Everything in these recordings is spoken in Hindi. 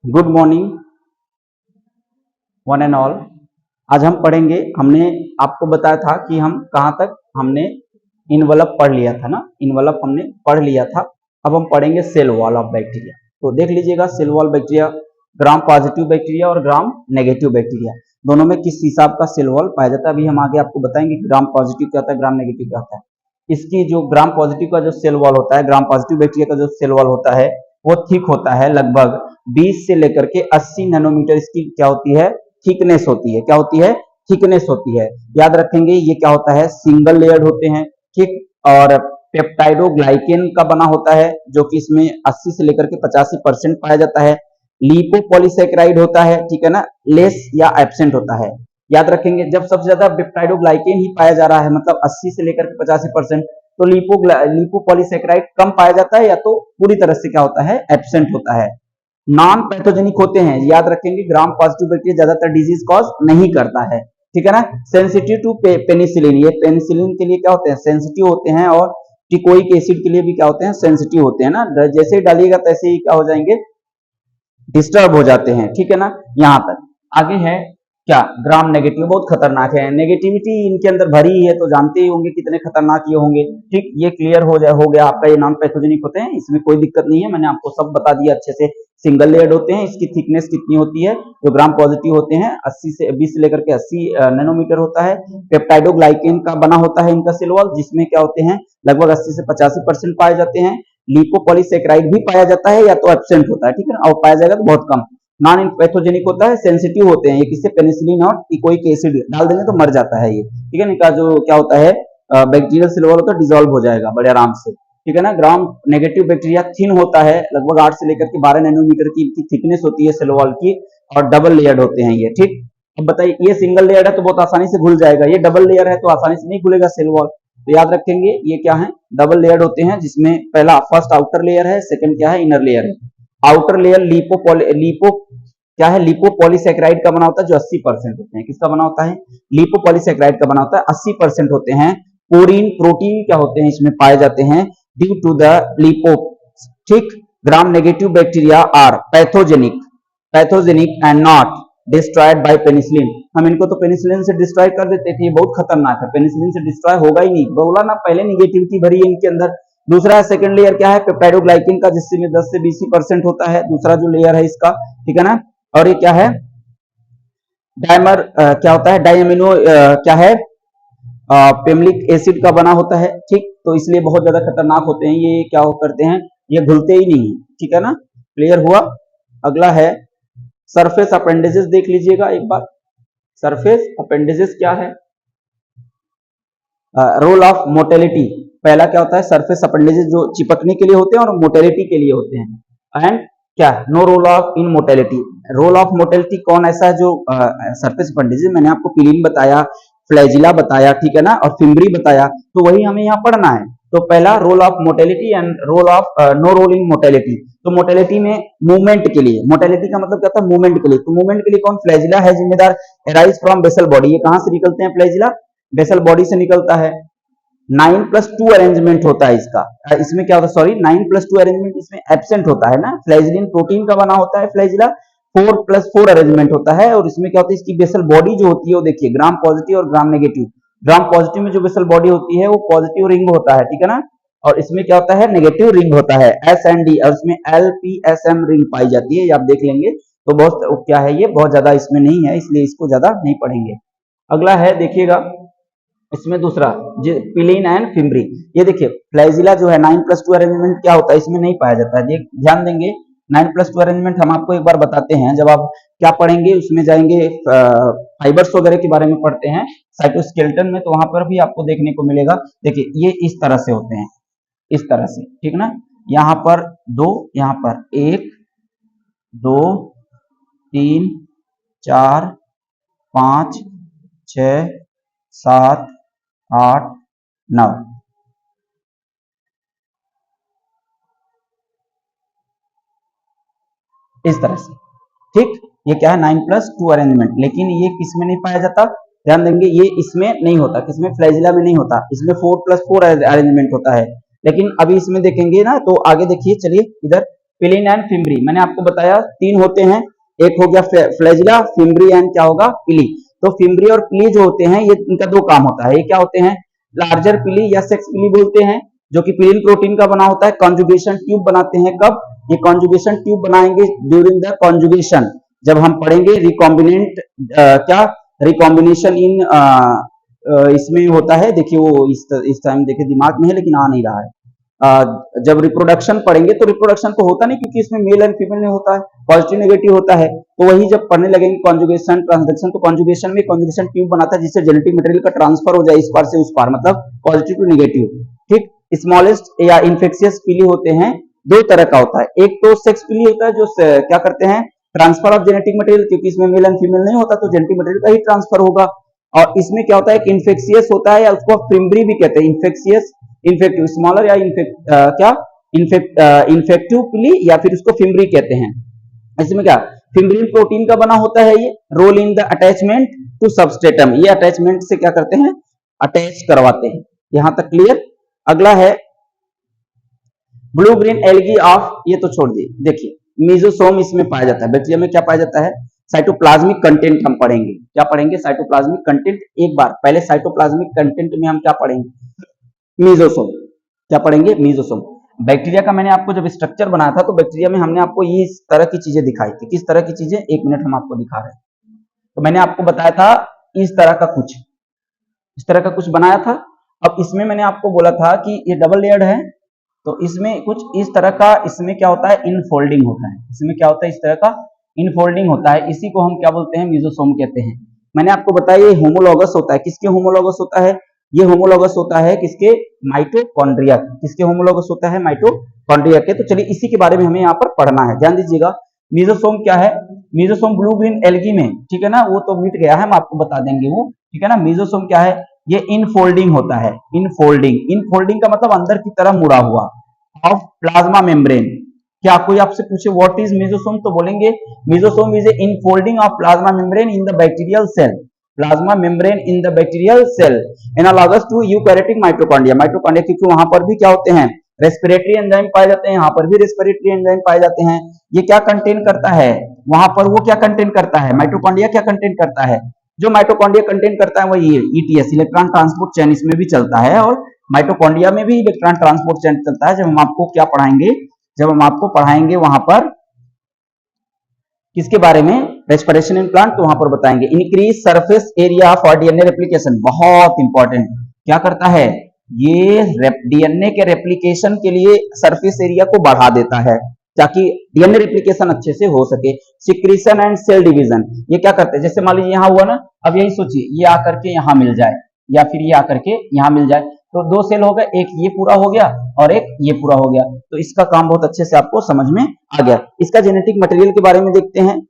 Good morning one and all. आज हम पढ़ेंगे। हमने आपको बताया था कि हम कहाँ तक हमने इनवलप पढ़ लिया था ना, इनवलप हमने पढ़ लिया था। अब हम पढ़ेंगे सेल वॉल ऑफ बैक्टीरिया। तो देख लीजिएगा, cell wall bacteria, gram positive bacteria और ग्राम नेगेटिव बैक्टीरिया, दोनों में किस हिसाब का सेल वॉल पाया जाता है। अभी हम आगे आपको बताएंगे ग्राम पॉजिटिव क्या होता है, ग्राम नेगेटिव क्या होता है। इसकी जो ग्राम पॉजिटिव का जो सेल वॉल होता है, ग्राम पॉजिटिव बैक्टीरिया का जो सेल वॉल होता है वो थिक होता है, लगभग 20 से लेकर के 80 नैनोमीटर इसकी क्या होती है, थिकनेस होती है। क्या होती है? थिकनेस होती है। याद रखेंगे ये क्या होता है, सिंगल लेयर्ड होते हैं, ठीक। और पेप्टाइडोग्लाइकेन का बना होता है, जो कि इसमें 80 से लेकर के 85% पाया जाता है। लिपोपॉलीसैकेराइड होता है, ठीक है ना, लेस या एब्सेंट होता है। याद रखेंगे जब सबसे ज्यादा पेप्टाइडोग्लाइकेन ही पाया जा रहा है, मतलब 80 से लेकर के 85%, तो लिपोपॉलीसैकेराइड कम पाया जाता है, या तो पूरी तरह से क्या होता है, एब्सेंट होता है। नॉन पैथोजेनिक होते हैं। याद रखेंगे ग्राम पॉजिटिव बैक्टीरिया ज्यादातर डिजीज कॉज नहीं करता है, ठीक है ना। सेंसिटिव टू पेनिसिलिन, ये पेनिसिलिन के लिए क्या होते हैं, सेंसिटिव होते हैं। और टिकोइक एसिड के लिए भी क्या होते हैं, सेंसिटिव होते हैं ना। जैसे ही डालिएगा तैसे ही क्या हो जाएंगे, डिस्टर्ब हो जाते हैं, ठीक है ना। यहाँ तक आगे है क्या, ग्राम नेगेटिव, बहुत खतरनाक है। नेगेटिविटी इनके अंदर भरी है, तो जानते ही होंगे कितने खतरनाक ये होंगे, ठीक। ये क्लियर हो गया आपका, ये नॉन पैथोजेनिक होते हैं, इसमें कोई दिक्कत नहीं है, मैंने आपको सब बता दिया अच्छे से। सिंगल लेयर्ड होते हैं, इसकी थिकनेस कितनी होती है, जो ग्राम पॉजिटिव होते हैं 80 से 20 से लेकर के 80 नैनोमीटर होता है। पेप्टाइडोग्लाइकेन का बना होता है इनका सेल वॉल, जिसमें क्या होते हैं, लगभग 80 से 85% पाए जाते हैं। लिपोपॉलीसैकेराइड भी पाया जाता है, या तो एब्सेंट होता है, ठीक है ना, और पाया जाएगा तो बहुत कम। नॉन पैथोजेनिक होता है, सेंसिटिव होते हैं, ये किससे, पेनिसिलिन और टिकोइक एसिड डाल देंगे तो मर जाता है ये, ठीक है ना। इनका जो क्या होता है, बैक्टीरियल सेल वॉल होता है, डिसॉल्व हो जाएगा बड़े आराम से, ठीक है ना। ग्राम नेगेटिव बैक्टीरिया थिन होता है, लगभग 8 से लेकर के 12 नैनोमीटर की थिकनेस होती है सेल वॉल की, और डबल लेयर्ड होते हैं ये, ठीक। अब बताइए, ये सिंगल लेयर है तो बहुत आसानी से घुल जाएगा, ये डबल लेयर है तो आसानी से नहीं घुलेगा सेल वॉल। तो याद रखेंगे ये क्या है, डबल लेयर्ड होते हैं, जिसमें पहला फर्स्ट आउटर लेयर है, सेकंड क्या है, इनर लेयर है। आउटर लेयर लिपो क्या है, लिपोपॉलीसैकेराइड का बना होता है, जो 80% होते हैं। किसका बना होता है, लिपोपॉलीसैकेराइड का बना होता है, 80% होते हैं। पोरीन प्रोटीन क्या होते हैं, इसमें पाए जाते हैं, ड्यू टू द लिपो, ठीक। Gram negative bacteria are pathogenic and not destroyed by penicillin. हम इनको तो पेनिसिलिन से डिस्ट्रॉय कर देते थे, ये बहुत खतरनाक है, पेनिसिलिन से डिस्ट्रॉय होगा ही नहीं, बोला ना, पहले निगेटिविटी भरी है इनके अंदर। दूसरा सेकंड लेयर क्या है, पेप्टाइडोग्लाइकेन का, जिसमें 10 से 20% होता है, दूसरा जो लेयर है इसका, ठीक है ना। और ये क्या है, डायमर क्या होता है, डायमिनो क्या है, पेमलिक एसिड का बना होता है, ठीक। तो इसलिए बहुत ज्यादा खतरनाक होते हैं ये, क्या करते हैं, ये घुलते ही नहीं, ठीक है ना। क्लियर हुआ। अगला है सरफेस अपेंडेजेस, देख लीजिएगा एक बार। सरफेस अपेंडेजेस क्या है, रोल ऑफ मोटेलिटी। पहला क्या होता है, सरफेस अपेंडेजेस जो चिपकने के लिए होते हैं और मोटेलिटी के लिए होते हैं। एंड क्या, no role of in motility. Role of motility कौन ऐसा है जो सरफेस अपेंडेजेस, मैंने आपको पिलीन बताया, फ्लैजिला बताया, ठीक है ना, और फिम्बरी बताया, तो वही हमें यहाँ पढ़ना है। तो पहला role of motility and role of no role in motility. तो मोटेलिटी में मूवमेंट के लिए, मोटेलिटी का मतलब क्या था, मूवमेंट के लिए, तो मूवमेंट के लिए कौन, फ्लैजिला है जिम्मेदार। एराइज फ्रॉम बेसल बॉडी, ये कहां से निकलते हैं, फ्लैजिला बेसल बॉडी से निकलता है। 9+2 अरेंजमेंट होता है इसका, इसमें क्या होता है, सॉरी 9+2 अरेंजमेंट इसमें एब्सेंट होता है ना, फ्लैजिलिन प्रोटीन का बना होता है फ्लैजिला। 4+4 अरेंजमेंट होता है, और इसमें क्या होता है, इसकी बेसल बॉडी जो होती है वो देखिए, ग्राम पॉजिटिव और ग्राम नेगेटिव। ग्राम पॉजिटिव में जो बेसल बॉडी होती है वो पॉजिटिव रिंग होता है, ठीक है ना, और इसमें क्या होता है, नेगेटिव रिंग होता है, एस एंड डी, और इसमें LPSM रिंग पाई जाती है, ये आप देख लेंगे। तो बहुत क्या है, ये बहुत ज्यादा इसमें नहीं है, इसलिए इसको ज्यादा नहीं पढ़ेंगे। अगला है देखिएगा, इसमें दूसरा पिलीन एंड फिम्बरी। ये देखिए फ्लैजिला जो है 9+2 अरेंजमेंट क्या होता है, इसमें नहीं पाया जाता है, ध्यान देंगे। 9+2 अरेंजमेंट हम आपको एक बार बताते हैं, जब आप क्या पढ़ेंगे, उसमें जाएंगे फाइबर्स वगैरह के बारे में पढ़ते हैं साइटोस्केलेटन में, तो वहां पर भी आपको देखने को मिलेगा। देखिए ये इस तरह से होते हैं, इस तरह से, ठीक ना। यहाँ पर 2, यहाँ पर 1 2 3 4 5 6 7 8 9, इस तरह से, ठीक। ये क्या है, 9+2 अरेंजमेंट, लेकिन ये किसमें नहीं पाया जाता, ध्यान देंगे, ये इसमें नहीं होता, किसमें, फ्लैजिला में नहीं होता, इसमें 4+4 अरेंजमेंट होता है। लेकिन अभी इसमें देखेंगे ना, तो आगे देखिए, चलिए इधर पिलिन एंड फिम्बरी। मैंने आपको बताया 3 होते हैं, एक हो गया फ्लैजिला, फिम्बरी एंड क्या होगा, पिली। तो फिम्बरी और पिली जो होते हैं ये इनका 2 काम होता है। ये क्या होते हैं, लार्जर पिली या सेक्स पिली बोलते हैं, जो कि पिलिन प्रोटीन का बना होता है। कॉन्जुगेशन ट्यूब बनाते हैं कब, ये कॉन्जुगेशन ट्यूब बनाएंगे ड्यूरिंग द कॉन्जुगेशन, जब हम पढ़ेंगे रिकॉम्बिनेंट क्या रिकॉम्बिनेशन इन इसमें होता है। देखिए वो इस टाइम देखिए दिमाग में है लेकिन आ नहीं रहा है। जब रिप्रोडक्शन पढ़ेंगे तो रिप्रोडक्शन तो होता नहीं, क्योंकि इसमें मेल एंड फीमेल नहीं होता है, पॉजिटिव नेगेटिव होता है। तो वही जब पढ़ने लगेंगे कॉन्जुगेशन ट्रांसडक्शन, तो कॉन्जुगेशन में कॉन्जुगेशन ट्यूब बनाता है जिससे जेनेटिक मटेरियल का ट्रांसफर हो जाए इस पार से उस पार, मतलब पॉजिटिव टू नेगेटिव। ठीक, स्मॉलेस्ट या इन्फेक्शियस पीली होते हैं 2 तरह का होता है। एक तो सेक्स पीली होता है जो क्या करते हैं, ट्रांसफर ऑफ जेनेटिक मटेरियल, क्योंकि इसमें मेल एंड फीमेल नहीं होता तो जेनेटिक मटेरियल का ही ट्रांसफर होगा। और इसमें क्या होता है, एक इन्फेक्शियस होता है या उसको फिम्बरी भी कहते हैं, इन्फेक्शियस इन्फेक्टिव स्मॉलर या क्या इन्फेक्टिव पिली या फिर उसको फिम्बरी कहते हैं। इसमें क्या फिम्बरिन प्रोटीन का बना होता है, ये role in the attachment to substratum, ये अटैचमेंट से क्या करते हैं, अटैच करवाते हैं। यहां तक क्लियर। अगला है ब्लू ग्रीन एल्गी ऑफ, ये तो छोड़ दिए। देखिए मीजोसोम इसमें पाया जाता है, बैक्टीरिया में क्या पाया जाता है, साइटोप्लाज्मिक कंटेंट हम पढ़ेंगे। क्या पढ़ेंगे, साइटोप्लाज्मिक कंटेंट। एक बार पहले साइटोप्लाज्मिक कंटेंट में हम क्या पढ़ेंगे, मीजोसोम। क्या पढ़ेंगे, मीजोसोम। बैक्टीरिया का मैंने आपको जब स्ट्रक्चर बनाया था तो बैक्टीरिया में हमने आपको ये इस तरह की चीजें दिखाई थी। किस तरह की चीजें, 1 मिनट हम आपको दिखा रहे हैं। तो मैंने आपको बताया था इस तरह का कुछ, इस तरह का कुछ बनाया था। अब इसमें मैंने आपको बोला था कि ये डबल लेयर्ड है, तो इसमें कुछ इस तरह का, इसमें क्या होता है, इनफोल्डिंग होता है। इसमें क्या होता है, इस तरह का इनफोल्डिंग होता है। इसी को हम क्या बोलते हैं, मीजोसोम कहते हैं। मैंने आपको बताया ये होमोलॉगस होता है। किसके होमोलॉगस होता है, ये होमोलॉगस होता है किसके, माइटोकॉन्ड्रिया। किसके होमोलॉगस होता है, माइटोकॉन्ड्रिया के। तो चलिए इसी के बारे में हमें यहाँ पर पढ़ना है, ध्यान दीजिएगा। मीजोसोम क्या है, मीजोसोम ब्लू ग्रीन एल्गी में, ठीक है ना, वो तो मिट गया है, हम आपको बता देंगे वो, ठीक है ना। मीजोसोम क्या है, ये इनफोल्डिंग होता है, इनफोल्डिंग। इनफोल्डिंग का मतलब अंदर की तरह मुड़ा हुआ, ऑफ प्लाज्मा मेम्ब्रेन। क्या कोई आपसे पूछे व्हाट इज मीजोसोम, तो बोलेंगे mesosome is a infolding of plasma membrane in the bacterial cell, plasma membrane in the bacterial cell analogous to eukaryotic mitochondria. Mitochondria क्योंकि वहां पर भी क्या होते हैं, रेस्पिरेटरी एंजाइम पाए जाते हैं, यहाँ पर भी रेस्पिरेटरी एंजाइम पाए जाते हैं। ये क्या कंटेन करता है, वहां पर वो क्या कंटेन करता है, माइटोकॉन्ड्रिया क्या कंटेन करता है, जो माइटोकॉन्ड्रिया कंटेन करता है वो ये ईटीएस, इलेक्ट्रॉन ट्रांसपोर्ट चेन, इसमें भी चलता है। और माइटोकॉन्ड्रिया में भी इलेक्ट्रॉन ट्रांसपोर्ट चेन चलता है। जब हम आपको क्या पढ़ाएंगे, जब हम आपको पढ़ाएंगे वहां पर किसके बारे में, रेस्पिरेशन इन प्लांट, तो वहां पर बताएंगे। Increase surface area for DNA replication, बहुत इंपॉर्टेंट। क्या करता है, ये डीएनए के रेप्लिकेशन के लिए सरफेस एरिया को बढ़ा देता है ताकि डीएनए रेप्लिकेशन अच्छे से हो सके। सिक्रीशन एंड सेल डिवीजन, ये क्या करते हैं, जैसे मान लीजिए यहाँ हुआ ना, अब यही सोचिए ये आकर के यहाँ मिल जाए या फिर ये आकर के यहाँ मिल जाए, तो 2 सेल हो गए, एक ये पूरा हो गया और एक ये पूरा हो गया। तो इसका काम बहुत अच्छे से आपको समझ में आ गया। इसका जेनेटिक मटेरियल के बारे में देखते हैं।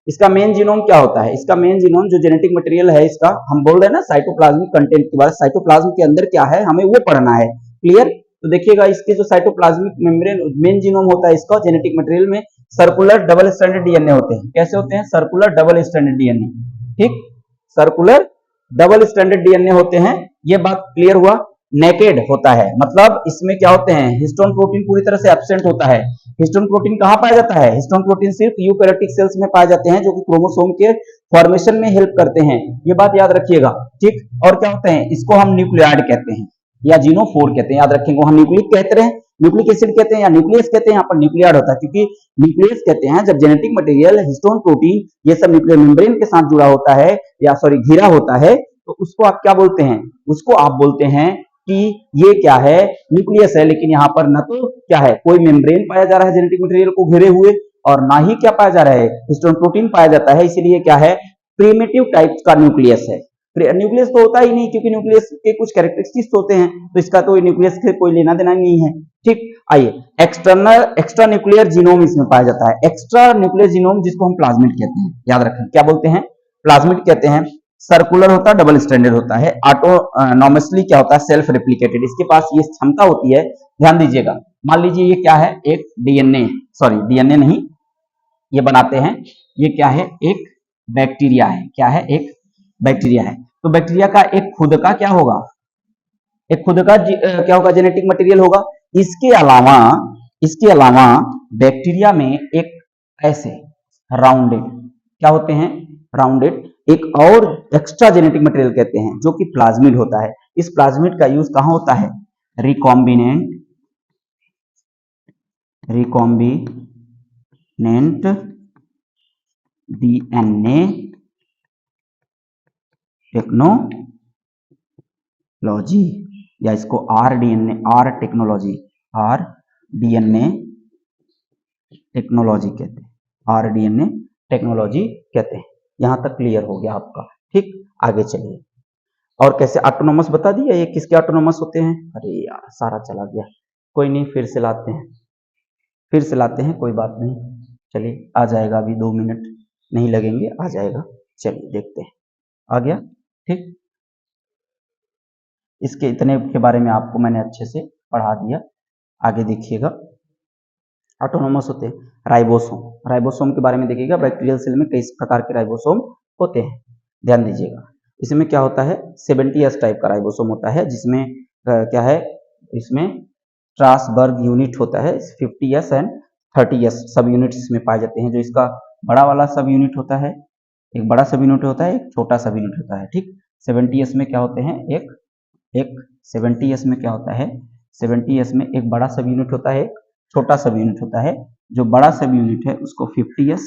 इसका मेन जीनोम क्या होता है, इसका मेन जीनोम जो जेनेटिक मटेरियल है इसका, हम बोल रहे हैं ना साइटोप्लाज्मिक कंटेंट के बारे में, साइटोप्लाज्म के अंदर क्या है हमें वो पढ़ना है, क्लियर। तो देखिएगा इसके जो साइटोप्लाज्मिक मेम्ब्रेन मेन जीनोम होता है इसका जेनेटिक मटेरियल में, सर्कुलर डबल स्ट्रैंडेड डीएनए होते हैं। कैसे होते हैं, सर्कुलर डबल स्ट्रैंडेड डीएनए, ठीक, सर्कुलर डबल स्ट्रैंडेड डीएनए होते हैं। ये बात क्लियर हुआ। नेकेड होता है, मतलब इसमें क्या होते हैं, हिस्टोन प्रोटीन पूरी तरह से एब्सेंट होता है। हिस्टोन प्रोटीन कहां पाया जाता है, हिस्टोन प्रोटीन सिर्फ यूकैरियोटिक सेल्स में पाए जाते हैं जो कि क्रोमोसोम के फॉर्मेशन में हेल्प करते हैं, ये बात याद रखिएगा, ठीक। और क्या होते हैं, इसको हम न्यूक्लियाइड कहते हैं या जीनोफोर कहते हैं, याद रखेंगे। हम न्यूक्लिक कहते हैं, न्यूक्लिक एसिड कहते हैं या न्यूक्लियस कहते हैं, यहाँ पर न्यूक्लियाइड होता है क्योंकि न्यूक्लियस कहते हैं जब जेनेटिक मटेरियल, हिस्टोन प्रोटीन, ये सब न्यूक्लियर मेम्ब्रेन के साथ जुड़ा होता है या सॉरी घिरा होता है, तो उसको आप क्या बोलते हैं, उसको आप बोलते हैं कि ये क्या है, न्यूक्लियस है। लेकिन यहाँ पर ना तो क्या है, कोई मेम्ब्रेन पाया जा रहा है जेनेटिक मटेरियल को घेरे हुए, और ना ही क्या पाया जा रहा है, हिस्टोन प्रोटीन पाया जाता है। इसलिए क्या है, प्रिमिटिव टाइप का न्यूक्लियस है। न्यूक्लियस तो होता ही नहीं क्योंकि न्यूक्लियस के कुछ कैरेक्टरिस्टिक्स होते हैं, तो इसका तो न्यूक्लियस से कोई लेना देना नहीं है, ठीक। आइए, एक्स्ट्रा न्यूक्लियर जीनोम इसमें पाया जाता है, एक्स्ट्रा न्यूक्लियर जीनोम जिसको हम प्लाज्मिड कहते हैं, याद रखें क्या बोलते हैं, प्लाज्मिड कहते हैं। सर्कुलर होता है, डबल स्ट्रैंडेड होता है। ऑटोनॉमसली क्या होता है, सेल्फ रेप्लिकेटेड, इसके पास ये क्षमता होती है। ध्यान दीजिएगा, मान लीजिए ये क्या है, एक डीएनए, सॉरी डीएनए नहीं, ये बनाते हैं, ये क्या है, एक बैक्टीरिया है, क्या है, एक बैक्टीरिया है। तो बैक्टीरिया का एक खुद का क्या होगा, एक खुद का क्या होगा, जेनेटिक मटेरियल होगा। इसके अलावा इसके अलावा बैक्टीरिया में एक ऐसे राउंडेड क्या होते हैं, राउंडेड एक और एक्स्ट्रा जेनेटिक मटेरियल कहते हैं जो कि प्लाज्मिड होता है। इस प्लाज्मिड का यूज कहां होता है, रिकॉम्बिनेंट डीएनए टेक्नोलॉजी, या इसको आर टेक्नोलॉजी कहते हैं, आरडीएनए टेक्नोलॉजी कहते हैं। यहां तक क्लियर हो गया आपका, ठीक। आगे चलिए, और कैसे ऑटोनोमस बता दिया, ये किसके ऑटोनोमस होते हैं, अरे यार सारा चला गया, कोई नहीं फिर से लाते हैं, कोई बात नहीं, चलिए आ जाएगा, अभी 2 मिनट नहीं लगेंगे, आ जाएगा। चलिए देखते हैं, आ गया, ठीक। इसके इतने के बारे में आपको मैंने अच्छे से पढ़ा दिया। आगे देखिएगा, ऑटोनोमस होते हैं राइबोसोम के बारे में देखिएगा। बैक्टीरियल सेल में कई प्रकार के राइबोसोम होते हैं, ध्यान दीजिएगा। इसमें क्या होता है, 70S टाइप का राइबोसोम होता है, जिसमें क्या है, इसमें स्ट्रासबर्ग यूनिट होता है, 50S एंड 30S सब यूनिट इसमें पाए जाते हैं। जो इसका बड़ा वाला सब यूनिट होता है, एक बड़ा सब यूनिट होता है, एक छोटा सब यूनिट होता है, ठीक। 70S में क्या होते हैं, एक 70S में क्या होता है, 70S में एक बड़ा सब यूनिट होता है, एक छोटा सब यूनिट होता है। जो बड़ा सब यूनिट है उसको 50S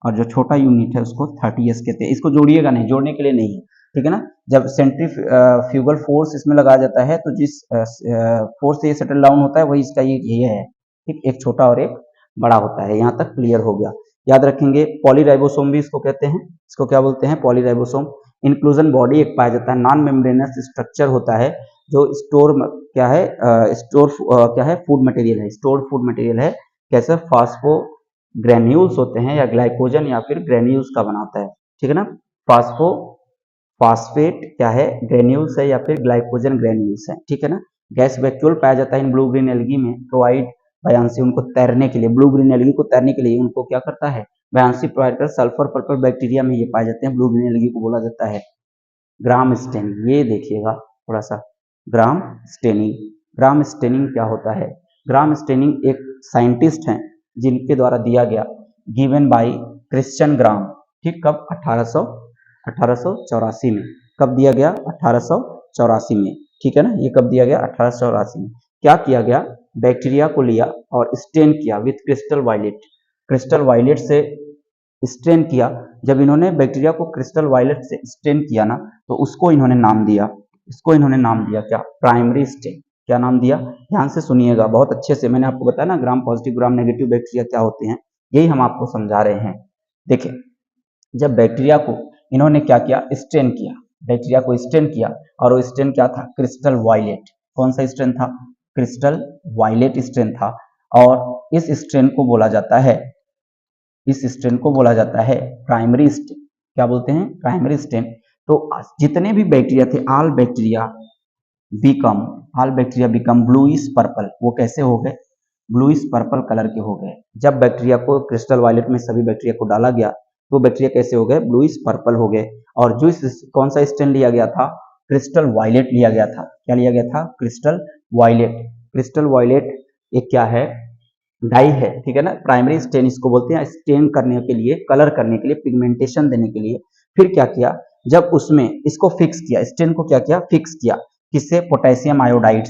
और जो छोटा यूनिट है उसको 30S कहते हैं। इसको जोड़िएगा नहीं, जोड़ने के लिए नहीं है, ठीक है ना। जब सेंट्रीफ्यूगल फोर्स इसमें लगाया जाता है तो जिस फोर्स से ये सेटल डाउन होता है वही इसका ये है, ठीक। एक छोटा और एक बड़ा होता है। यहाँ तक क्लियर हो गया, याद रखेंगे। पॉलीराइबोसोम भी इसको कहते हैं, इसको क्या बोलते हैं, पॉलीराइबोसोम। इंक्लूजन बॉडी एक पाया जाता है, नॉन मेम्ब्रेनस स्ट्रक्चर होता है, जो स्टोर क्या है, क्या है, फूड मटेरियल है, स्टोर्ड फूड मटेरियल है। कैसे, फास्फोग्रेन्यूल्स होते हैं, या ग्लाइकोजन या फिर ग्रेन्यूल्स का बना होता है, ठीक है ना। फास्फेट क्या है, ग्रेन्यूल्स है, या फिर ग्लाइकोजन ग्रेन्यूल्स है, ठीक है ना। गैस वैक्यूल पाया जाता है इन ब्लू ग्रीन एल्गी में, प्रोवाइड बयांसी, उनको तैरने के लिए, ब्लू ग्रीन एल्गी को तैरने के लिए उनको क्या करता है, बयांसी प्रोवाइड कर। सल्फर पर्पल बैक्टीरिया में ये पाए जाते हैं, ब्लू ग्रीन एल्गी को बोला जाता है ग्राम स्टेनिंग। ये देखिएगा थोड़ा सा, ग्राम स्टेनिंग क्या होता है। ग्राम स्टेनिंग एक साइंटिस्ट हैं जिनके द्वारा दिया गया, गिवन बाय क्रिश्चियन ग्राम, ठीक। कब, 1884 में। कब दिया गया, 1884 में, ठीक है ना। ये कब दिया गया, 1884 में। क्या किया गया, बैक्टीरिया को लिया और स्टेन किया विथ क्रिस्टल वायलेट से स्टेन किया। जब इन्होंने बैक्टीरिया को क्रिस्टल वायलेट से स्टेन किया ना, तो उसको इन्होंने नाम दिया, क्या, प्राइमरी स्टेन। क्या नाम दिया, ध्यान से सुनिएगा बहुत अच्छे से। मैंने आपको बताया ना, gram positive gram negative bacteria क्या होते हैं, यही हम आपको समझा रहे हैं। देखिए, जब बैक्टीरिया को इन्होंने क्या किया, स्टेन किया, बैक्टीरिया को स्टेन किया, और वो स्टेन क्या था, क्रिस्टल वायलेट। कौन सा स्टेन था, क्रिस्टल वायलेट स्टेन था। और इस स्टेन को बोला जाता है, प्राइमरी स्टेन। क्या बोलते हैं, प्राइमरी स्टेन। तो जितने भी बैक्टीरिया थे, all bacteria become bluish purple. वो कैसे हो गए, ब्लूइश पर्पल कलर के हो गए। जब बैक्टीरिया को क्रिस्टल वायलेट में सभी बैक्टीरिया को डाला गया तो बैक्टीरिया कैसे हो गए, ब्लूइश पर्पल हो गए। और जो कौन सा स्टेन लिया गया था, क्रिस्टल वायलेट लिया गया था। क्या लिया गया था, क्रिस्टल वायलेट एक क्या है, डाई है, ठीक है ना। प्राइमरी स्टेन इसको बोलते हैं, स्टेन करने के लिए, कलर करने के लिए, पिगमेंटेशन देने के लिए। फिर क्या किया, जब उसमें इसको फिक्स किया, स्टेन को क्या किया, फिक्स किया, किससे, पोटेशियम आयोडाइड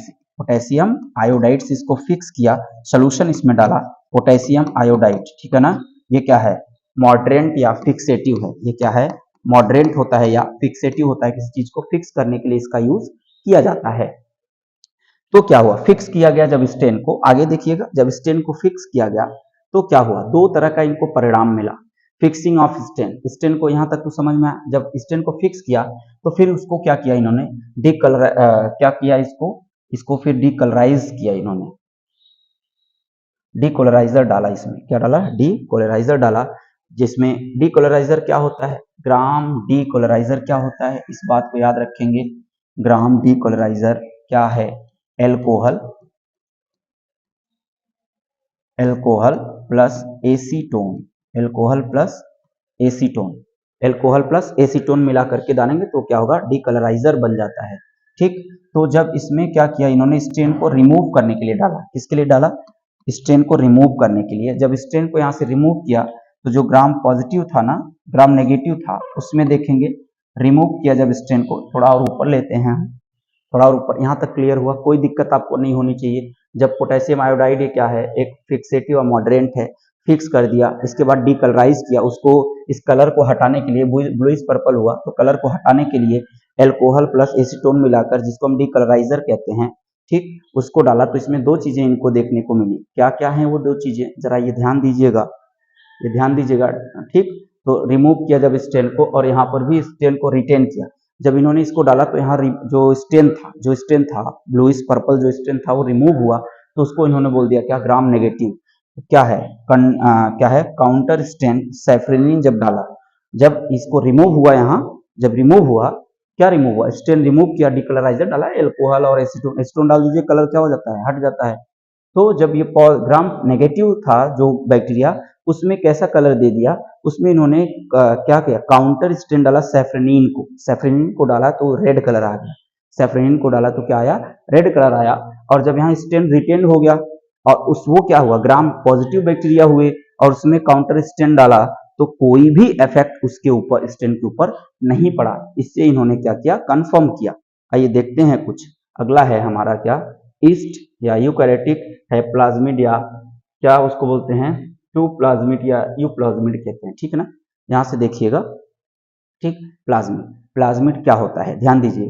से इसको फिक्स किया। सोल्यूशन इसमें डाला पोटेशियम आयोडाइड, ठीक है ना। ये क्या है, मॉडरेंट या फिक्सेटिव है। ये क्या है, मॉडरेंट होता है या फिक्सेटिव होता है। किसी चीज को फिक्स करने के लिए इसका यूज किया जाता है। तो क्या हुआ, फिक्स किया गया जब स्टेन को, आगे देखिएगा, जब स्टेन को फिक्स किया गया तो क्या हुआ, दो तरह का इनको परिणाम मिला। फिक्सिंग ऑफ स्टेन को यहां तक तो समझ में आया। जब स्टेन को फिक्स किया तो फिर उसको क्या किया इन्होंने, क्या किया, इसको फिर डीकलराइज किया इन्होंने, डीकोलराइजर डाला इसमें। क्या डाला, डीकोलराइजर डाला। जिसमें डीकोलराइजर क्या होता है, ग्राम डीकोलराइजर क्या होता है, इस बात को याद रखेंगे। ग्राम डीकोलराइजर क्या है, alcohol plus alcohol plus acetone मिला करके डालेंगे तो क्या होगा, डीकलराइजर बन जाता है, ठीक। तो जब इसमें क्या किया इन्होंने, स्टेन को रिमूव करने के लिए डाला। किसके लिए डाला, स्टेन को रिमूव करने के लिए। जब स्टेन को यहाँ से रिमूव किया तो जो ग्राम पॉजिटिव था ना, ग्राम नेगेटिव था, उसमें देखेंगे रिमूव किया जब स्टेन को, थोड़ा और ऊपर लेते हैं, थोड़ा और ऊपर, यहाँ तक क्लियर हुआ, कोई दिक्कत आपको नहीं होनी चाहिए। जब पोटेशियम आयोडाइड ये क्या है, एक फिक्सेटिव और मॉडरेंट है, फिक्स कर दिया, इसके बाद डीकलराइज किया उसको, इस कलर को हटाने के लिए, ब्लूइश पर्पल हुआ तो कलर को हटाने के लिए एल्कोहल प्लस एसीटोन मिलाकर, जिसको हम डीकलराइजर कहते हैं, ठीक, उसको डाला तो इसमें दो चीजें इनको देखने को मिली। क्या क्या है वो दो चीजें, जरा ये ध्यान दीजिएगा, ये ध्यान दीजिएगा, ठीक। तो रिमूव किया जब स्टेन को, और यहाँ पर भी स्टेन को रिटेन किया। जब इन्होंने इसको डाला तो यहाँ जो स्टेन था ब्लूइश पर्पल जो स्टेन था वो रिमूव हुआ, तो उसको इन्होंने बोल दिया क्या, ग्राम नेगेटिव। क्या है क्या है, काउंटर स्टेन सैफरेनिन जब डाला, जब इसको रिमूव हुआ, यहाँ जब रिमूव हुआ, क्या रिमूव हुआ, स्टेन रिमूव किया, डिकलराइजर डाला, एल्कोहल और एसीटोन डाल दीजिए, कलर क्या हो जाता है, हट जाता है। तो जब ये ग्राम नेगेटिव था जो बैक्टीरिया, उसमें कैसा कलर दे दिया, उसमें इन्होंने क्या किया, काउंटर स्टेन डाला, सैफरेनिन को डाला तो रेड कलर आ गया, सैफरेनिन को डाला तो क्या आया, रेड कलर आया। और जब यहाँ स्टेन रिटेन हो गया और उस वो क्या हुआ, ग्राम पॉजिटिव बैक्टीरिया हुए और उसमें काउंटर स्टेन डाला, तो कोई भी इफेक्ट उसके ऊपर, स्टेन के ऊपर नहीं पड़ा। इससे इन्होंने क्या किया, कंफर्म किया। आइए देखते हैं कुछ। अगला है हमारा क्या, ईस्ट या यूकैरियोटिक है प्लाज्मिड, या क्या उसको बोलते हैं, टू प्लाज्मिड या यू प्लाज्मिड कहते हैं, ठीक है ना। यहाँ से देखिएगा, ठीक, प्लाज्मिड क्या होता है, ध्यान दीजिए।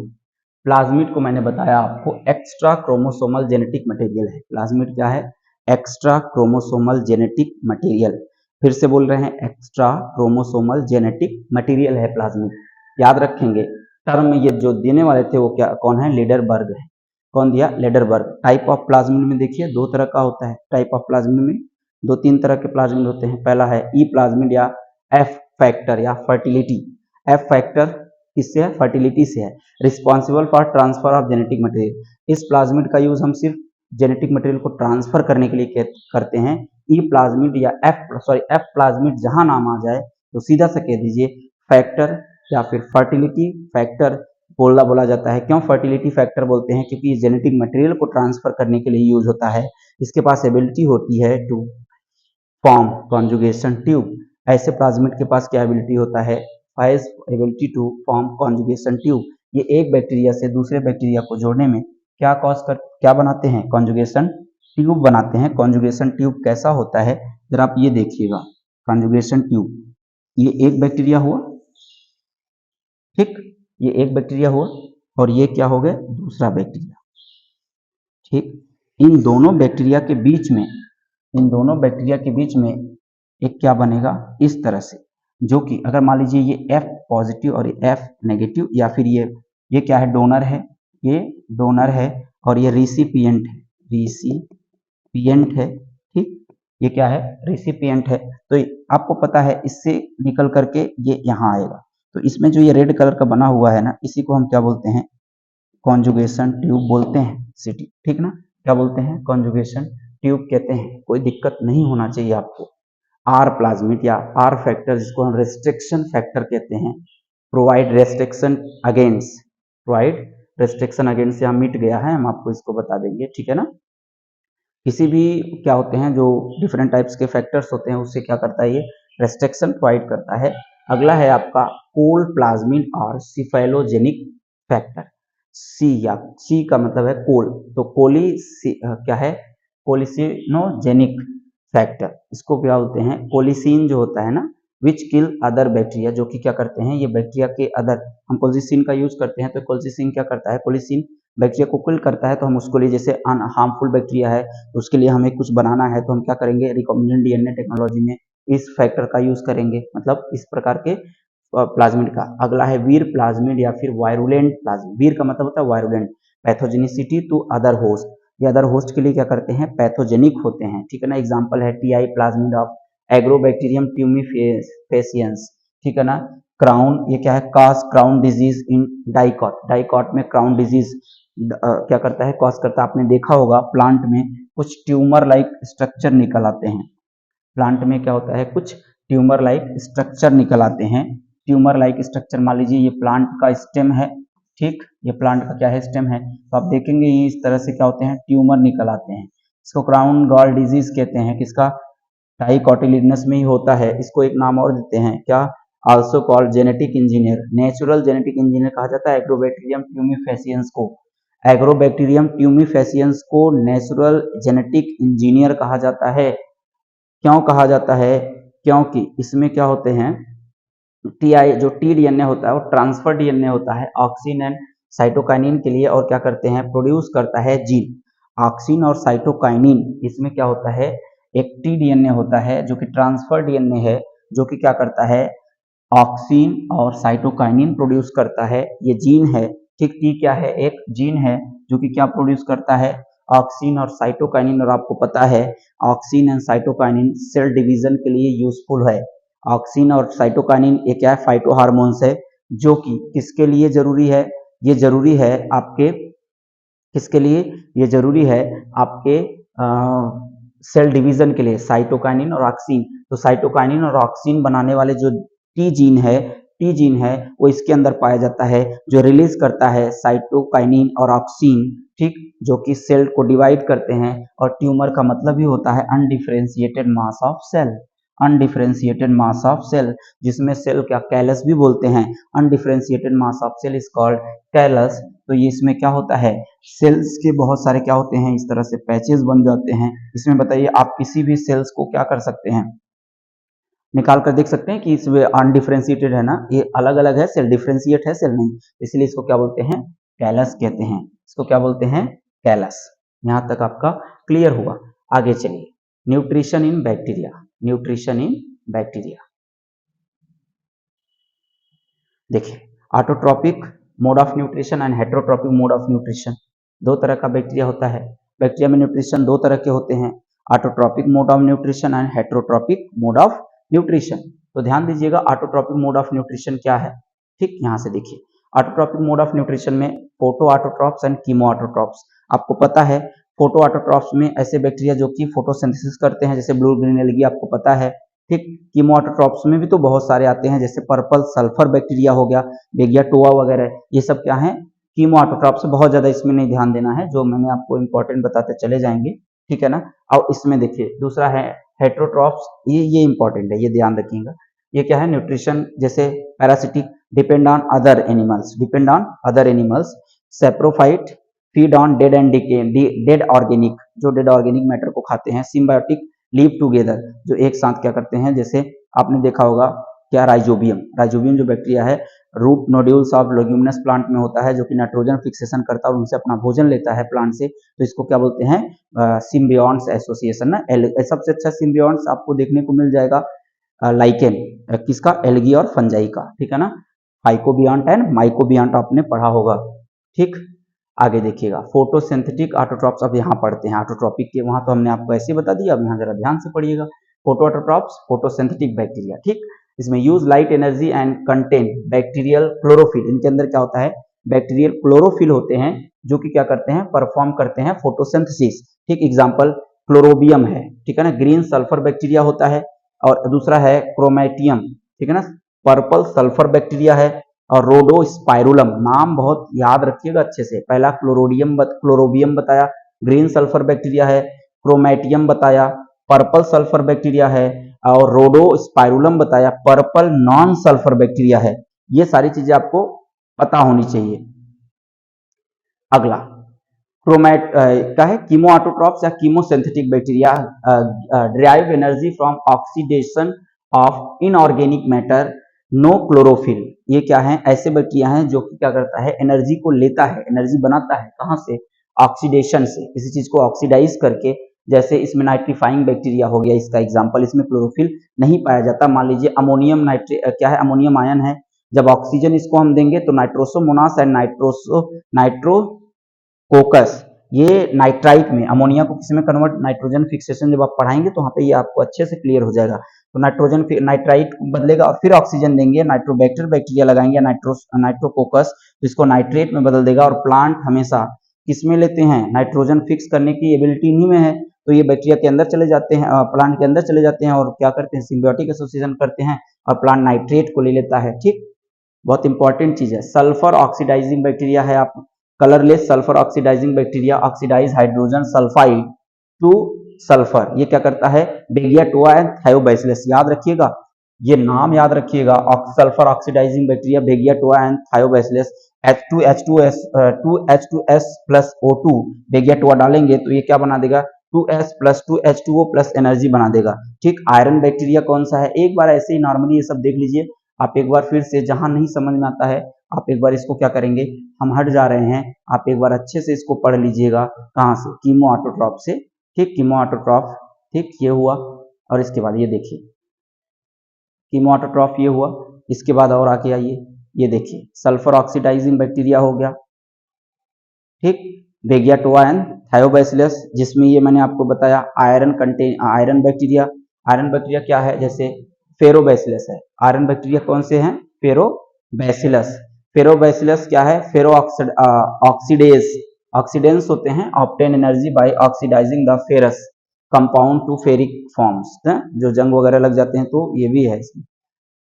प्लाज्मिड को मैंने बताया आपको एक्स्ट्रा क्रोमोसोमल जेनेटिक मटेरियल है। प्लाज्मिड क्या है, एक्स्ट्रा क्रोमोसोमल जेनेटिक मटेरियल। फिर से बोल रहे हैं, एक्स्ट्रा क्रोमोसोमल जेनेटिक मटेरियल है प्लाज्मिड। याद रखेंगे टर्म ये जो देने वाले थे वो क्या, कौन है, लीडरबर्ग है। कौन दिया, लीडरबर्ग। टाइप ऑफ प्लाज्मिड में देखिए दो तरह का होता है, टाइप ऑफ प्लाज्मिड में दो तीन तरह के प्लाज्मिड होते हैं। पहला है ई प्लाज्मिड या एफ फैक्टर या फर्टिलिटी। एफ फैक्टर किससे है, फर्टिलिटी से है, responsible for transfer of genetic material. इस प्लाज्मिड का यूज हम सिर्फ जेनेटिक मटेरियल को ट्रांसफर करने के लिए करते हैं। ई प्लाज्मिड या एफ प्लाज्मिड जहां नाम आ जाए तो सीधा से कह दीजिए फैक्टर या फिर फर्टिलिटी फैक्टर बोला जाता है। क्यों फर्टिलिटी फैक्टर बोलते हैं, क्योंकि जेनेटिक मटेरियल को ट्रांसफर करने के लिए यूज होता है। इसके पास एबिलिटी होती है टू फॉर्म कॉन्जुगेशन ट्यूब। ऐसे प्लाज्मिड के पास क्या एबिलिटी होता है, has ability to form conjugation tube. ये एक बैक्टीरिया से दूसरे बैक्टीरिया को जोड़ने में क्या बनाते हैं, कॉन्जुगेशन ट्यूब बनाते हैं। कॉन्जुगेशन ट्यूब कैसा होता है, जरा आप ये देखिएगा, कॉन्जुगेशन ट्यूब, ये एक बैक्टीरिया हुआ, ठीक, ये एक बैक्टीरिया हुआ और ये क्या हो गया, दूसरा बैक्टीरिया, ठीक। इन दोनों बैक्टीरिया के बीच में एक क्या बनेगा, इस तरह से, जो कि अगर मान लीजिए ये F पॉजिटिव और ये F नेगेटिव, या फिर ये क्या है, डोनर है, ये डोनर है और ये रिसिपिएंट है, ठीक, ये क्या है, रिसिपिएंट है। तो आपको पता है इससे निकल करके ये यहाँ आएगा, तो इसमें जो ये रेड कलर का बना हुआ है ना, इसी को हम क्या बोलते हैं, कॉन्जुगेशन ट्यूब बोलते हैं, सिटी, ठीक ना, क्या बोलते हैं, कॉन्जुगेशन ट्यूब कहते हैं। कोई दिक्कत नहीं होना चाहिए आपको। आर प्लाज्मिड या आर फैक्टर, जिसको हम रेस्ट्रिक्शन फैक्टर कहते हैं, प्रोवाइड रेस्ट्रिक्शन अगेंस्ट, यहाँ मिट गया है, हम आपको इसको बता देंगे, ठीक है ना। किसी भी क्या होते हैं जो डिफरेंट टाइप्स के फैक्टर्स होते हैं, उससे क्या करता है, ये रेस्ट्रिक्शन प्रोवाइड करता है। अगला है आपका कोल प्लाज्मिड और सिफेलोजेनिक फैक्टर। सी का मतलब है कोल, तो क्या है, कोलिसिनोजेनिक फैक्टर, इसको क्या बोलते हैं, कोलिसिन जो होता है ना, विच किल अदर बैक्टीरिया, जो कि क्या करते हैं, ये बैक्टीरिया के अदर, हम कोलिसिन का यूज करते हैं, तो कोलिसिन क्या करता है, कोलिसिन बैक्टीरिया को किल करता है। तो हम उसको लिए, जैसे हार्मफुल बैक्टीरिया है तो उसके लिए हमें कुछ बनाना है, तो हम क्या करेंगे, रिकॉम्बिनेंट डीएनए टेक्नोलॉजी में इस फैक्टर का यूज करेंगे, मतलब इस प्रकार के प्लाज्मिड का। अगला है वीर प्लाज्मिड या फिर वायरुलेंट प्लाज्मिड। वीर का मतलब होता है virulent, pathogenicity to other host, ये अदर होस्ट के लिए क्या करते हैं, पैथोजेनिक होते हैं, ठीक है ना। एग्जांपल है TI plasmid of agrobacterium tumefaciens, ठीक है ना। क्राउन, ये क्या है, कास क्राउन डिजीज इन डाइकॉट में क्राउन डिजीज क्या करता है, कॉज करता है। आपने देखा होगा प्लांट में कुछ ट्यूमर लाइक स्ट्रक्चर निकल आते हैं, प्लांट में क्या होता है, कुछ ट्यूमर लाइक स्ट्रक्चर निकल आते हैं। ट्यूमर लाइक स्ट्रक्चर, मान लीजिए ये प्लांट का स्टेम है, ठीक, ये प्लांट का क्या है, स्टेम है, तो आप देखेंगे ये इस तरह से क्या होते हैं, ट्यूमर निकल आते हैं। इसको क्राउन गॉल डिजीज कहते हैं, किसका, डाइकोटिलिडनस में ही होता है। इसको एक नाम और देते हैं क्या, also called genetic engineer, natural genetic engineer कहा जाता है एग्रोबैक्टीरियम ट्यूमिफेसियंस को। एग्रोबैक्टीरियम ट्यूमिफेसियंस को नेचुरल जेनेटिक इंजीनियर कहा जाता है। क्यों कहा जाता है, क्योंकि इसमें क्या होते हैं, टीआई जो टी डीएनए होता है वो ट्रांसफर डीएनए होता है ऑक्सिन एंड साइटोकाइनिन के लिए, और क्या करते हैं, प्रोड्यूस करता है जीन। ऑक्सिन और साइटोकाइनिन, इसमें क्या होता है, एक टी डीएनए होता है जो कि ट्रांसफर डीएनए है, जो कि क्या करता है, ऑक्सिन और साइटोकाइनिन प्रोड्यूस करता है, ये जीन है। ठीक, टी क्या है, एक जीन है जो कि क्या प्रोड्यूस करता है, ऑक्सिन और साइटोकाइनिन। और आपको पता है auxin and cytokinin cell division के लिए यूजफुल है। ऑक्सिन और साइटोकाइनिन ये क्या है, फाइटो हार्मोन्स है, जो कि किसके लिए जरूरी है, ये जरूरी है आपके, किसके लिए ये जरूरी है, आपके सेल डिवीजन के लिए, साइटोकाइनिन और ऑक्सिन। तो साइटोकाइनिन और ऑक्सिन बनाने वाले जो टी जीन है वो इसके अंदर पाया जाता है, जो रिलीज करता है साइटोकाइनिन और ऑक्सिन, ठीक, जो कि सेल को डिवाइड करते हैं। और ट्यूमर का मतलब ही होता है undifferentiated mass of cell, undifferentiated mass of cell, जिसमें सेल क्या कैलस भी बोलते हैं। Undifferentiated mass of cell is called callus. तो ये इसमें क्या होता है, सेल्स के बहुत सारे क्या होते हैं, इस तरह से पैचेस बन जाते हैं। इसमें बताइए आप किसी भी सेल्स को क्या कर सकते हैं, निकाल कर देख सकते हैं कि इसमें अनडिफरेंशिएटेड है ना, ये अलग अलग है सेल, डिफरेंशिएट है सेल नहीं, इसलिए इसको क्या बोलते हैं, कैलस कहते हैं। इसको क्या बोलते हैं, कैलस। यहां तक आपका क्लियर हुआ। आगे चलिए, nutrition in bacteria, nutrition in bacteria. देखिए, autotrophic mode of nutrition and heterotrophic mode of nutrition, दो तरह का बैक्टीरिया होता है। बैक्टीरिया में न्यूट्रिशन दो तरह के होते हैं, autotrophic mode of nutrition and heterotrophic mode of nutrition. तो ध्यान दीजिएगा, ऑटोट्रॉपिक मोड ऑफ न्यूट्रिशन क्या है, ठीक, यहां से देखिए, ऑटोट्रॉपिक मोड ऑफ न्यूट्रिशन में photo autotrophs and chemo autotrophs. आपको पता है फोटो ऑटोट्रॉप्स में ऐसे बैक्टीरिया जो कि फोटोसिंथेसिस करते हैं, जैसे ब्लू ग्रीन एल्गी, आपको पता है, ठीक। कीमो ऑटोट्रॉप्स में भी तो बहुत सारे आते हैं, जैसे पर्पल सल्फर बैक्टीरिया हो गया, बेगिया टोआ वगैरह, ये सब क्या है, कीमो ऑटोट्रॉप्स। बहुत ज्यादा इसमें नहीं ध्यान देना है, जो मैंने आपको इंपॉर्टेंट बताते चले जाएंगे, ठीक है ना। और इसमें देखिए दूसरा है हेटेरोट्रॉप्स, ये इंपॉर्टेंट है, ये ध्यान रखिएगा। ये क्या है, न्यूट्रिशन, जैसे parasitic, depend on other animals, depend on other animals. Saprophyte, feed on dead and dead organic, जो डेड ऑर्गेनिक मैटर को खाते हैं। सिम्बायोटिक, लिव टुगेदर, जो एक साथ क्या करते हैं, जैसे आपने देखा होगा क्या, राइजोबियम, राइजोबियम जो बैक्टीरिया है, root nodules of leguminous plant में होता है, जो कि नाइट्रोजन फिक्सेशन करता है और उनसे अपना भोजन लेता है प्लांट से। तो इसको क्या बोलते हैं, सिम्बियोन्ट्स एसोसिएशन ना। सबसे अच्छा सिम्बियोन्ट्स आपको देखने को मिल जाएगा लाइकेन, किसका, एल्गी और फंजाई का, ठीक है ना। फाइकोबियंट एंड माइकोबियंट आपने पढ़ा होगा, ठीक। आगे देखिएगा, फोटोसिंथेटिक ऑटोट्रॉप्स, अब यहाँ पढ़ते हैं ऑटोट्रॉपिक के, वहां तो हमने आपको ऐसे बता दिया, अब यहाँ जरा ध्यान से पढ़िएगा। फोटो ऑटोट्रॉप्स, फोटोसिंथेटिक बैक्टीरिया, ठीक। इसमें use light energy and contain bacterial chlorophyll, इनके अंदर क्या होता है, बैक्टीरियल क्लोरोफिल होते हैं, जो कि क्या करते हैं, परफॉर्म करते हैं फोटोसिंथेसिस, ठीक। एग्जाम्पल क्लोरोबियम है, ठीक है ना, ग्रीन सल्फर बैक्टीरिया होता है। और दूसरा है क्रोमैटियम, ठीक है ना, पर्पल सल्फर बैक्टीरिया है। और रोडोस्पाइरुलम, नाम बहुत याद रखिएगा अच्छे से, पहला क्लोरोबियम बताया, ग्रीन सल्फर बैक्टीरिया है, क्रोमैटियम बताया, पर्पल सल्फर बैक्टीरिया है, और रोडोस्पाइरुलम बताया, पर्पल नॉन सल्फर बैक्टीरिया है। ये सारी चीजें आपको पता होनी चाहिए। अगला क्या है, कीमो ऑटोट्रॉप्स या chemosynthetic bacteria derive energy from oxidation of inorganic matter, no chlorophyll. ये क्या है, ऐसे बैक्टीरिया हैं जो कि क्या करता है, एनर्जी को लेता है, एनर्जी बनाता है, कहां से, ऑक्सीडेशन से, किसी चीज को ऑक्सीडाइज करके। जैसे इसमें नाइट्रीफाइंग बैक्टीरिया हो गया इसका एग्जांपल, इसमें क्लोरोफिल नहीं पाया जाता। मान लीजिए अमोनियम क्या है, अमोनियम आयन है, जब ऑक्सीजन इसको हम देंगे तो नाइट्रोसोमोनास एंड नाइट्रोकोकस, ये नाइट्राइट में, अमोनिया को किसी में कन्वर्ट, नाइट्रोजन फिक्सेशन जब आप पढ़ाइंगे तो वहां पे ये आपको अच्छे से क्लियर हो जाएगा। तो नाइट्रोजन नाइट्राइट बदलेगा और फिर ऑक्सीजन देंगे, नाइट्रोबैक्टर बैक्टीरिया लगाएंगे, नाइट्रोकोकस, तो इसको नाइट्रेट में बदल देगा। और प्लांट हमेशा किसमें लेते हैं, नाइट्रोजन फिक्स करने की एबिलिटी इन्हीं में है, तो ये बैक्टीरिया के अंदर चले जाते हैं, प्लांट के अंदर चले जाते हैं और क्या करते हैं, सिम्बियोटिक एसोसिएशन करते हैं और प्लांट नाइट्रेट को ले लेता है, ठीक। बहुत इंपॉर्टेंट चीज है। सल्फर ऑक्सीडाइजिंग बैक्टीरिया है, आप colourless sulphur oxidising bacteria, oxidise hydrogen sulphide, to sulphur. ये क्या करता है, बेगिया टोआ एंड थायोबैसिलस, याद रखिएगा, ये नाम याद रखिएगा, sulphur oxidising bacteria Beggiatoa and Thiobacillus. H2H2S plus O2 Beggiatoa डालेंगे तो ये क्या बना देगा, 2S plus 2H2O plus energy बना देगा। ठीक, आयरन बैक्टीरिया कौन सा है, एक बार ऐसे ही नॉर्मली ये सब देख लीजिए आप एक बार फिर से, जहां नहीं समझ में आता है आप एक बार इसको क्या करेंगे, हम हट जा रहे हैं, आप एक बार अच्छे से इसको पढ़ लीजिएगा, कहाँ से, कीमो ऑटोट्रॉफ से। ठीक, कीमो ऑटोट्रॉफ, ठीक, ये हुआ, और इसके बाद ये देखिए कीमो ऑटोट्रॉफ ये हुआ, इसके बाद और आके आइए, ये देखिए सल्फर ऑक्सीडाइजिंग बैक्टीरिया हो गया। ठीक, बेगिया टोआ एंड थायोबैसिलस, जिसमें ये मैंने आपको बताया आयरन बैक्टीरिया। आयरन बैक्टीरिया क्या है, जैसे फेरोबैसिलस है, आयरन बैक्टीरिया कौन से हैं, फेरोबैसिलस। फेरोबैसिलस क्या है, फेरो ऑक्सीडेज, ऑक्सीडेंस होते हैं, obtain energy by oxidising the ferrous compound to ferric forms, जो जंग वगैरह लग जाते हैं तो ये भी है इसमें।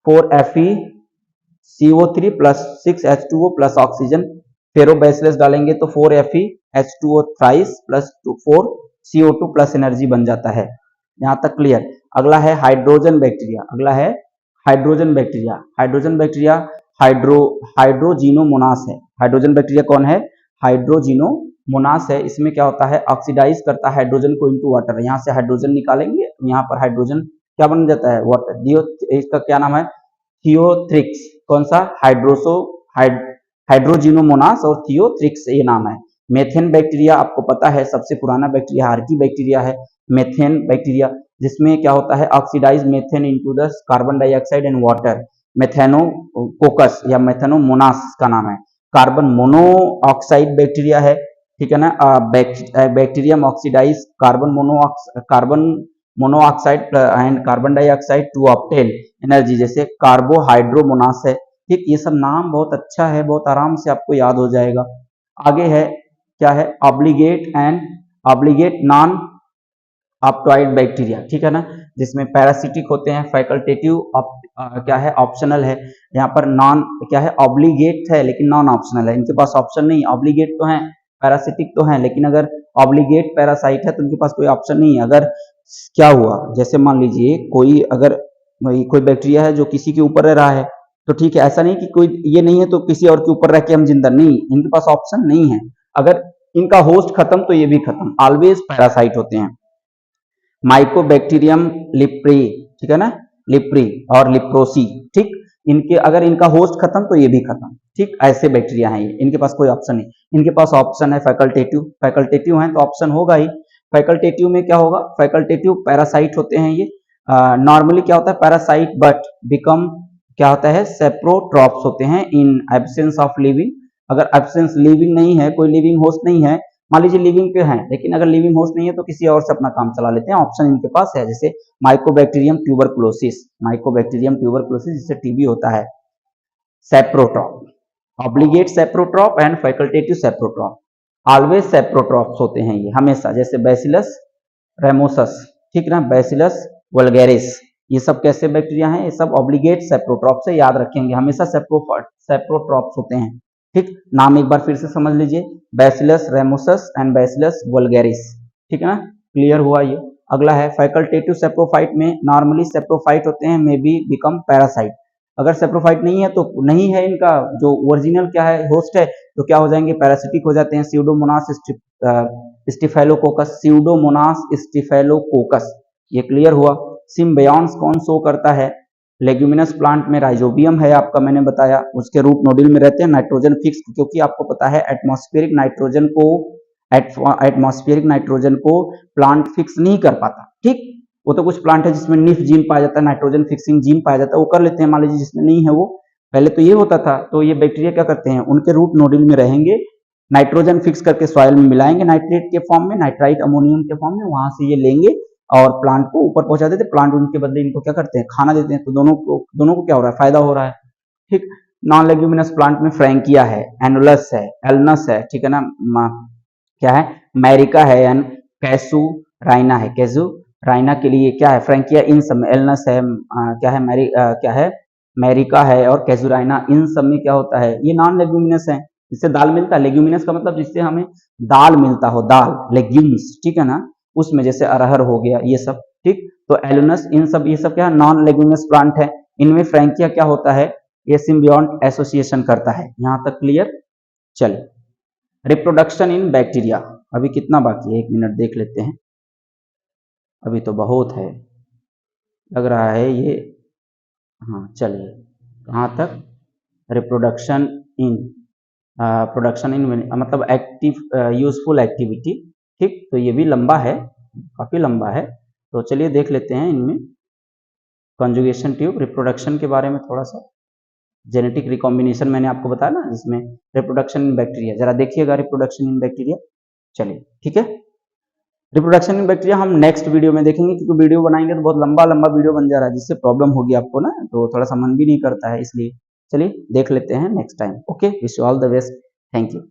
4FeCO3 plus 6H2O plus oxygen, फेरोबैसिलस डालेंगे तो 4FeH2O thrice plus 4CO2 plus energy बन जाता है। यहाँ तक क्लियर। अगला है हाइड्रोजन बैक्टीरिया, अगला है हाइड्रोजन बैक्टीरिया। हाइड्रोजन बैक्टीरिया हाइड्रोजिनोमोनास है। हाइड्रोजन बैक्टीरिया कौन है, हाइड्रोजिनोमोनास है। इसमें क्या होता है, ऑक्सीडाइज करता है हाइड्रोजन को इनटू वाटर, यहाँ से हाइड्रोजन निकालेंगे, यहाँ पर हाइड्रोजन क्या बन जाता है, वाटर। इसका क्या नाम है, थियोथ्रिक्स। कौन सा, हाइड्रोजिनोमोनास और थियोथ्रिक्स ये नाम है। मेथेन बैक्टीरिया आपको पता है सबसे पुराना बैक्टीरिया आर्की बैक्टीरिया है, मेथेन बैक्टीरिया, जिसमें क्या होता है, oxidise methane into the carbon dioxide and water. Methanococcus या मेथेनोमोनास का नाम है। कार्बन मोनोऑक्साइड बैक्टीरिया है, ठीक है ना, bacterium oxidise carbon monoxide and carbon dioxide to obtain energy, जैसे कार्बोहाइड्रोमोनास है। ठीक, ये सब नाम बहुत अच्छा है, बहुत आराम से आपको याद हो जाएगा। आगे है क्या है, ऑब्लिगेट नॉन ऑप्टॉइड बैक्टीरिया, ठीक है ना, जिसमें पैरासिटिक होते हैं, फैकल्टेटिव क्या है, ऑप्शनल है। यहाँ पर नॉन क्या है, ऑब्लिगेट है लेकिन नॉन ऑप्शनल है, इनके पास ऑप्शन नहीं, ऑब्लिगेट तो है, पैरासिटिक तो है, लेकिन अगर ऑब्लिगेट पैरासाइट है तो उनके पास कोई ऑप्शन नहीं है। अगर क्या हुआ, जैसे मान लीजिए कोई बैक्टीरिया है जो किसी के ऊपर रह रहा है, तो ठीक है, ऐसा नहीं कि कोई ये नहीं है तो किसी और के ऊपर रह के हम जिंदा, नहीं, इनके पास ऑप्शन नहीं है। अगर इनका होस्ट खत्म तो ये भी खत्म, ऑलवेज पैरासाइट होते हैं। माइकोबैक्टीरियम लिप्री, ठीक है ना, लिप्री और लिप्रोसी, ठीक, इनके अगर इनका होस्ट खत्म तो ये भी खत्म। ठीक, ऐसे बैक्टीरिया हैं ये, इनके पास कोई ऑप्शन नहीं। इनके पास ऑप्शन है फैकल्टेटिव है तो ऑप्शन होगा ही। फैकल्टेटिव में क्या होगा, फैकल्टेटिव पैरासाइट होते हैं ये। नॉर्मली क्या होता है, पैरासाइट बट बिकम क्या होता है, सेप्रोट्रॉप्स होते हैं इन एब्सेंस ऑफ लिविंग। अगर एब्सेंस लिविंग नहीं है, कोई लिविंग होस्ट नहीं है, मान लीजिए लिविंग पे है लेकिन अगर लिविंग होस्ट नहीं है तो किसी और से अपना काम चला लेते हैं, ऑप्शन इनके पास है। जैसे माइकोबैक्टीरियम ट्यूबरकुलोसिस, जिससे टीबी होता है। Saprotroph, obligate saprotroph and facultative saprotroph, always saprotrophs होते हैं ये हमेशा, जैसे बैसिलस रेमोसस, ठीक ना, बैसिलस वल्गैरिस, ये सब कैसे बैक्टीरिया हैं, ये सब ऑब्लिगेट सेप्रोट्रॉप से, याद रखेंगे हमेशा सेप्रोट्रॉप्स होते हैं। ठीक, नाम एक बार फिर से समझ लीजिए, बैसिलस रेमोसस एंड बैसिलस वल्गैरिस, ठीक है ना, क्लियर हुआ ये। अगला है फैकल्टेटिव सेप्रोफाइट में नॉर्मली सेप्रोफाइट होते हैं, मे बी बिकम पैरासाइट। अगर सेप्रोफाइट नहीं है तो नहीं है, इनका जो ओरिजिनल क्या है, होस्ट है, तो क्या हो जाएंगे, पैरासिटिक हो जाते हैं। स्यूडोमोनास स्टिफेलोकोकस, ये क्लियर हुआ। सिम्बियॉन्स कौन शो करता है, लेग्यूमिनस प्लांट में राइजोबियम है आपका, मैंने बताया, उसके रूट नोड्यूल में रहते हैं, नाइट्रोजन फिक्स, क्योंकि आपको पता है एटमॉस्फेरिक नाइट्रोजन को प्लांट फिक्स नहीं कर पाता। ठीक, वो तो कुछ प्लांट है जिसमें निफ जीन पाया जाता है, नाइट्रोजन फिक्सिंग जीन पाया जाता है, वो कर लेते हैं, मान लीजिए जिसमें नहीं है वो, पहले तो ये होता था। तो ये बैक्टीरिया क्या करते हैं, उनके रूट नोड्यूल में रहेंगे, नाइट्रोजन फिक्स करके सॉइल में मिलाएंगे, नाइट्रेट के फॉर्म में, नाइट्राइट अमोनियम के फॉर्म में, वहां से ये लेंगे और प्लांट को ऊपर पहुंचा देते, प्लांट उनके बदले इनको क्या करते हैं, खाना देते हैं, तो दोनों को क्या हो रहा है, फायदा हो रहा है। ठीक, नॉन लेग्यूमिनस प्लांट में फ्रैंकिया है, एनुलस है, एल्नस है, ठीक है ना, क्या है, मैरिका है, एंड कैसुराइना है। कैसुराइना के लिए क्या है, फ्रैंकिया, इन सब में एल्नस है, क्या है मैरिका है, और कैसुराइना, इन सब में क्या होता है, ये नॉन लेग्यूमिनस है, जिससे दाल मिलता है। लेग्यूमिनस का मतलब जिससे हमें दाल मिलता हो, दाल, लेग्यूम्स, ठीक है ना, उसमें जैसे अरहर हो गया ये सब, ठीक। तो एलुनस इन सब ये सब क्या नॉन लेग्यूमिनस प्लांट है। इनमें फ्रैंकिया क्या होता है, ये सिम्बियोंट एसोसिएशन करता है। यहाँ तक क्लियर। चलिए रिप्रोडक्शन इन बैक्टीरिया, अभी कितना बाकी है, 1 मिनट देख लेते हैं। अभी तो बहुत है लग रहा है ये। हाँ चलिए, कहाँ तक, रिप्रोडक्शन इन प्रोडक्शन इन मतलब एक्टिव यूजफुल एक्टिविटी, ठीक। तो ये भी लंबा है, काफी लंबा है। तो चलिए देख लेते हैं इनमें। कंजुगेशन ट्यूब, रिप्रोडक्शन के बारे में थोड़ा सा, जेनेटिक रिकॉम्बिनेशन मैंने आपको बताया ना, जिसमें रिप्रोडक्शन इन बैक्टीरिया, जरा देखिएगा रिप्रोडक्शन इन बैक्टीरिया। चलिए ठीक है, रिप्रोडक्शन इन बैक्टीरिया हम नेक्स्ट वीडियो में देखेंगे, क्योंकि वीडियो बनाएंगे तो बहुत लंबा लंबा वीडियो बन जा रहा है, जिससे प्रॉब्लम होगी आपको ना, तो थोड़ा सा मन भी नहीं करता है, इसलिए चलिए देख लेते हैं next time. Okay, wish you all the best, thank you.